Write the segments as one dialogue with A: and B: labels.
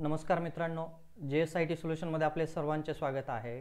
A: नमस्कार मित्रांनो, JSIT सोल्युशनमध्ये आपले सर्वांचे स्वागत आहे।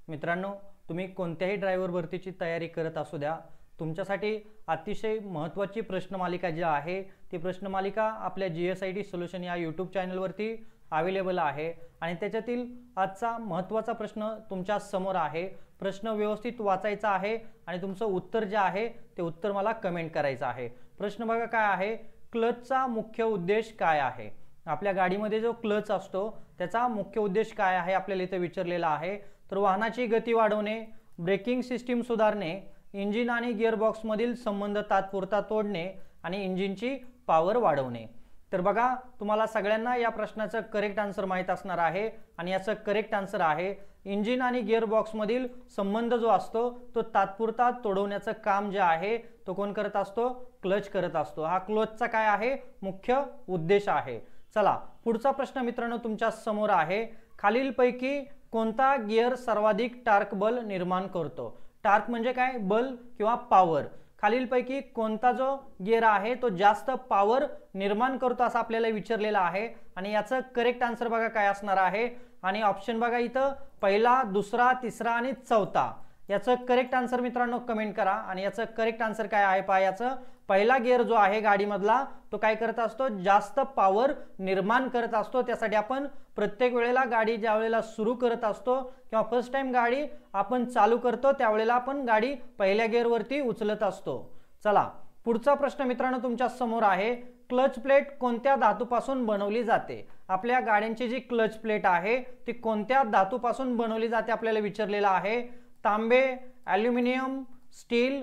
A: मित्रांनो, तुम्ही कोणत्याही ड्रायव्हर भरतीची तयारी करत असू द्या, तुमच्यासाठी अतिशय महत्त्वाची प्रश्नमालिका जी आहे ती प्रश्नमालिका आपल्या JSIT सोल्युशन या यूट्यूब चॅनलवरती अवेलेबल आहे आणि त्याच्यातील आजचा महत्त्वाचा प्रश्न तुमच्या समोर आहे। प्रश्न व्यवस्थित वाचायचा आहे आणि तुमचं उत्तर जे आहे ते उत्तर मला कमेंट करायचं आहे। प्रश्न बघा काय आहे, क्लचचा मुख्य उद्देश काय आहे? आपल्या गाडीमध्ये जो क्लच असतो त्याचा मुख्य उद्देश काय आहे आपल्याला इथे विचारलेला आहे। तर वाहनाची गती वाढवणे, ब्रेकिंग सिस्टीम सुधारणे, इंजिन आणि गिअरबॉक्स मधील संबंध तात्पुरता तोडणे आणि इंजिनची पॉवर वाढवणे। तर बघा, तुम्हाला सगळ्यांना या प्रश्नाचं करेक्ट आन्सर माहित असणार आहे आणि याचं करेक्ट आन्सर आहे इंजिन आणि गिअरबॉक्स मधील संबंध जो असतो तो तात्पुरता तोडवण्याचं काम जे आहे तो कोण करत असतो? क्लच करत असतो। हा क्लचचा काय आहे? मुख्य उद्देश आहे। चला, पुढचा प्रश्न मित्रांनो तुमच्या समोर आहे, खालीलपैकी कोणता गिअर सर्वाधिक टॉर्क बल निर्माण करतो? टॉर्क म्हणजे काय? बल किंवा पॉवर। खालीलपैकी कोणता जो गिअर आहे तो जास्त पॉवर निर्माण करतो असं आपल्याला विचारलेलं आहे आणि याचं करेक्ट आन्सर बघा काय असणार आहे। आणि ऑप्शन बघा इथं, पहिला, दुसरा, तिसरा आणि चौथा। याचं करेक्ट आन्सर मित्रांनो कमेंट करा। आणि याचं करेक्ट आन्सर काय आहे पहा, याचं पहिला गिअर जो आहे गाडीमधला तो काय करत असतो? जास्त पॉवर निर्माण करत असतो। त्यासाठी आपण प्रत्येक वेळेला गाडी ज्या वेळेला सुरू करत असतो किंवा फर्स्ट टाइम गाडी आपण चालू करतो त्यावेळेला आपण गाडी पहिल्या गिअरवरती उचलत असतो। चला, पुढचा प्रश्न मित्रांनो तुमच्या समोर आहे, क्लच प्लेट कोणत्या धातूपासून बनवली जाते? आपल्या गाड्यांची जी क्लच प्लेट आहे ती कोणत्या धातूपासून बनवली जाते आपल्याला विचारलेलं आहे। तांबे, aluminium, steel,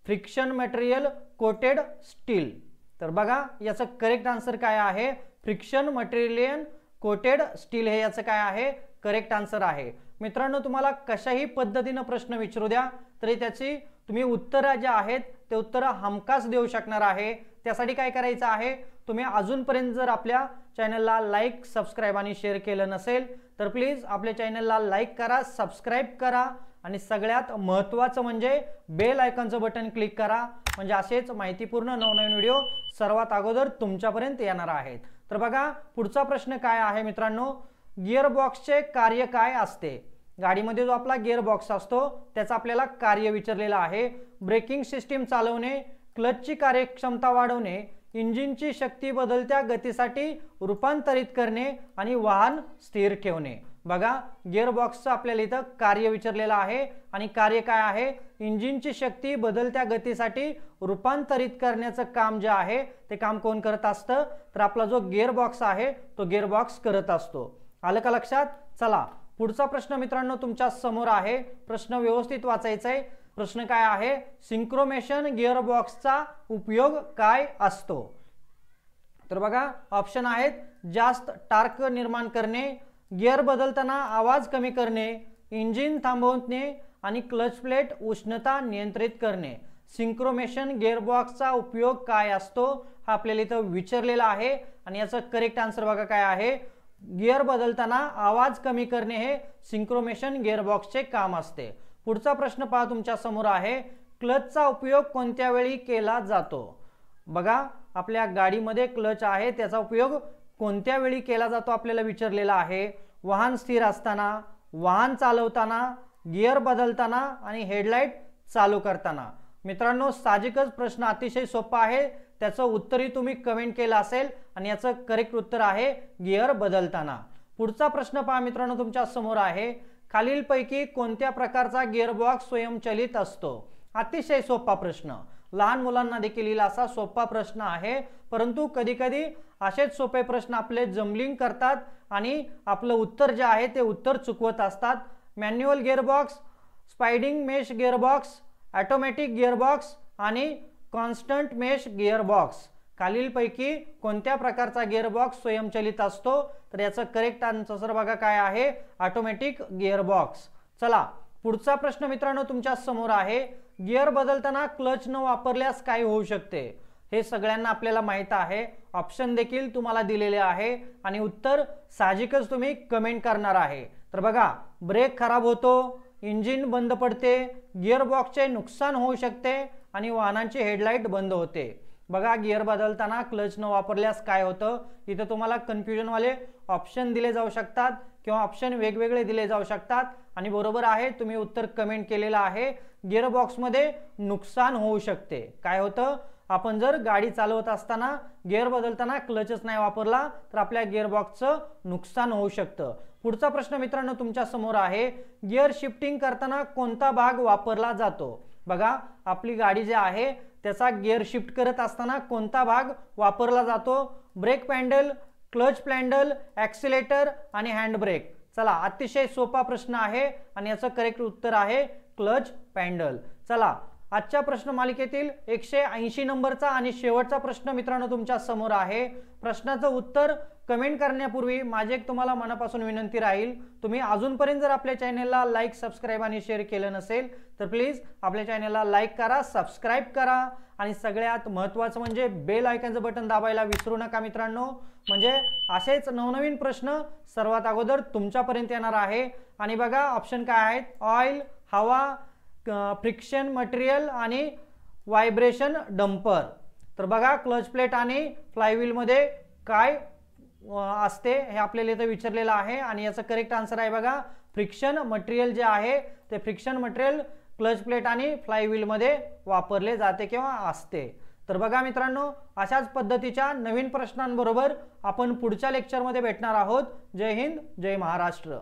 A: friction material, coated steel. तर बघा, याचं करेक्ट आन्सर काय आहे? फ्रिक्शन मटेरियल कोटेड स्टील हे याचं काय आहे? करेक्ट आन्सर आहे। मित्रांनो, तुम्हाला कशाही पद्धतीने प्रश्न विचारू द्या तरी त्याची तुम्ही उत्तरं जे आहेत ते उत्तरं हमखास देऊ शकणार आहे। त्यासाठी काय करायचं आहे, तुम्ही अजूनपर्यंत जर आपल्या चॅनलला लाईक, सबस्क्राइब आणि शेअर केलं नसेल तर प्लीज आपल्या चॅनलला लाईक करा, सबस्क्राइब करा आणि सगळ्यात महत्त्वाचं म्हणजे बेल आयकॉनचं बटन क्लिक करा, म्हणजे असेच माहितीपूर्ण नवनवीन व्हिडिओ सर्वात अगोदर तुमच्यापर्यंत येणार आहेत। तर बघा, पुढचा प्रश्न काय आहे मित्रांनो, गिअरबॉक्सचे कार्य काय असते? गाडीमध्ये जो आपला गिअरबॉक्स असतो त्याचा आपल्याला कार्य विचारलेलं आहे। ब्रेकिंग सिस्टीम चालवणे, क्लचची कार्यक्षमता वाढवणे, इंजिनची शक्ती बदलत्या गतीसाठी रूपांतरित करणे आणि वाहन स्थिर ठेवणे। बघा, गिअरबॉक्सचं आपल्याला इथं कार्य विचारलेलं आहे आणि कार्य काय आहे? इंजिनची शक्ती बदलत्या गतीसाठी रूपांतरित करण्याचं काम जे आहे ते काम कोण करत असतं? तर आपला जो गिअरबॉक्स आहे तो गिअरबॉक्स करत असतो। आलं का लक्षात? चला, पुढचा प्रश्न मित्रांनो तुमच्या समोर आहे, प्रश्न व्यवस्थित वाचायचा आहे। प्रश्न काय आहे, सिंक्रोमेशन गिअरबॉक्सचा उपयोग काय असतो? तर बघा, ऑप्शन आहेत, जास्त टॉर्क निर्माण करणे, गिअर बदलताना आवाज कमी करणे, इंजिन थांबवणे आणि क्लच प्लेट उष्णता नियंत्रित करणे। सिंक्रोमेशन गिअरबॉक्सचा उपयोग काय असतो हा आपल्याला इथं विचारलेला आहे आणि याचं करेक्ट आन्सर बघा काय आहे, गिअर बदलताना आवाज कमी करणे हे सिंक्रोमेशन गिअरबॉक्सचे काम असते। पुढचा प्रश्न पहा तुमच्या समोर आहे, क्लचचा उपयोग कोणत्या वेळी केला जातो? बघा, आपल्या गाडीमध्ये क्लच आहे त्याचा उपयोग कोणत्या वेळी केला जातो आपल्याला विचारलेला आहे। वाहन स्थिर असताना, वाहन चालवताना, गिअर बदलताना आणि हेडलाइट चालू करताना। मित्रांनो, साहजिकच प्रश्न अतिशय सोपा आहे, त्याचं उत्तरही तुम्ही कमेंट केलं असेल आणि याचं करेक्ट उत्तर आहे गिअर बदलताना। पुढचा प्रश्न पहा मित्रांनो तुमच्या समोर आहे, खालीलपैकी कोणत्या प्रकारचा गिअरबॉक्स स्वयंचलित असतो? अतिशय सोपा प्रश्न, लहान मुलांना देखील येईल असा सोपा प्रश्न आहे, परंतु कधी कधी असेच सोपे प्रश्न आपले जम्बलिंग करतात आणि आपलं उत्तर जे आहे ते उत्तर चुकवत असतात। Manual gearbox, sliding mesh gearbox, automatic gearbox आणि कॉन्स्टंट मेश गिअरबॉक्स। खालीलपैकी कोणत्या प्रकारचा गिअरबॉक्स स्वयंचलित असतो? तर याचं करेक्ट आन्सर बघा काय आहे, ऑटोमॅटिक गिअरबॉक्स। चला, पुढचा प्रश्न मित्रांनो तुमच्या समोर आहे, गिअर बदलताना क्लच न वापरल्यास काय होऊ शकते? हे सगळ्यांना आपल्याला माहित आहे, ऑप्शन देखील तुम्हाला दिलेले आहे आणि उत्तर साहजिकच तुम्ही कमेंट करणार आहे। तर बघा, ब्रेक खराब होतो, इंजिन बंद पडते, गिअरबॉक्सचे नुकसान होऊ शकते आणि वाहनांची हेडलाइट बंद होते। बघा गिअर बदलताना क्लच न वापरल्यास काय होतं, इथं तुम्हाला कन्फ्युजन वाले ऑप्शन दिले जाऊ शकतात किंवा ऑप्शन वेगवेगळे दिले जाऊ शकतात आणि बरोबर आहे, तुम्ही उत्तर कमेंट केलेलं आहे. गिअर बॉक्समध्ये नुकसान होऊ शकते. काय होतं, आपण जर गाडी चालवत असताना गिअर बदलताना क्लचच नाही वापरला तर आपल्या गिअर बॉक्सचं नुकसान होऊ शकतं. पुढचा प्रश्न मित्रांनो तुमच्या समोर आहे, गिअर शिफ्टिंग करताना कोणता भाग वापरला जातो. बघा आपली गाडी जी आहे त्याचा गिअर शिफ्ट करत असताना कोणता भाग वापरला जातो. Brake pedal, clutch pedal, accelerator आणि हँड ब्रेक. चला अतिशय सोपा प्रश्न आहे आणि याचं करेक्ट उत्तर आहे क्लच पॅडल. चला आजच्या प्रश्न मालिकेतील 180 नंबरचा आणि शेवटचा प्रश्न मित्रांनो तुमच्या समोर आहे. प्रश्नाचं उत्तर कमेंट करण्यापूर्वी माझी एक तुम्हाला मनापासून विनंती राहील, तुम्ही अजूनपर्यंत जर आपल्या चॅनलला लाईक, सबस्क्राईब आणि शेअर केलं नसेल तर प्लीज आपल्या चॅनलला लाईक करा, सबस्क्राईब करा आणि सगळ्यात महत्त्वाचं म्हणजे बेल आयकॉनचं बटन दाबायला विसरू नका मित्रांनो. म्हणजे असेच नवनवीन प्रश्न सर्वात अगोदर तुमच्यापर्यंत येणार आहे. आणि बघा ऑप्शन काय आहेत, ऑइल, हवा, फ्रिक्शन मटेरियल आणि व्हायब्रेशन डंपर. तर बघा क्लच प्लेट आणि फ्लायव्हील मध्ये काय असते हे आपल्याला इथे विचारलेलं आहे आणि याचं करेक्ट आन्सर आहे बघा फ्रिक्शन मटेरियल जे आहे ते फ्रिक्शन मटेरियल क्लच प्लेट आणि फ्लायव्हील मध्ये वापरले जाते किंवा असते. तर बघा मित्रांनो अशाच पद्धतीच्या नवीन प्रश्नांबरोबर आपण पुढच्या लेक्चरमध्ये भेटणार आहोत. जय हिंद, जय महाराष्ट्र.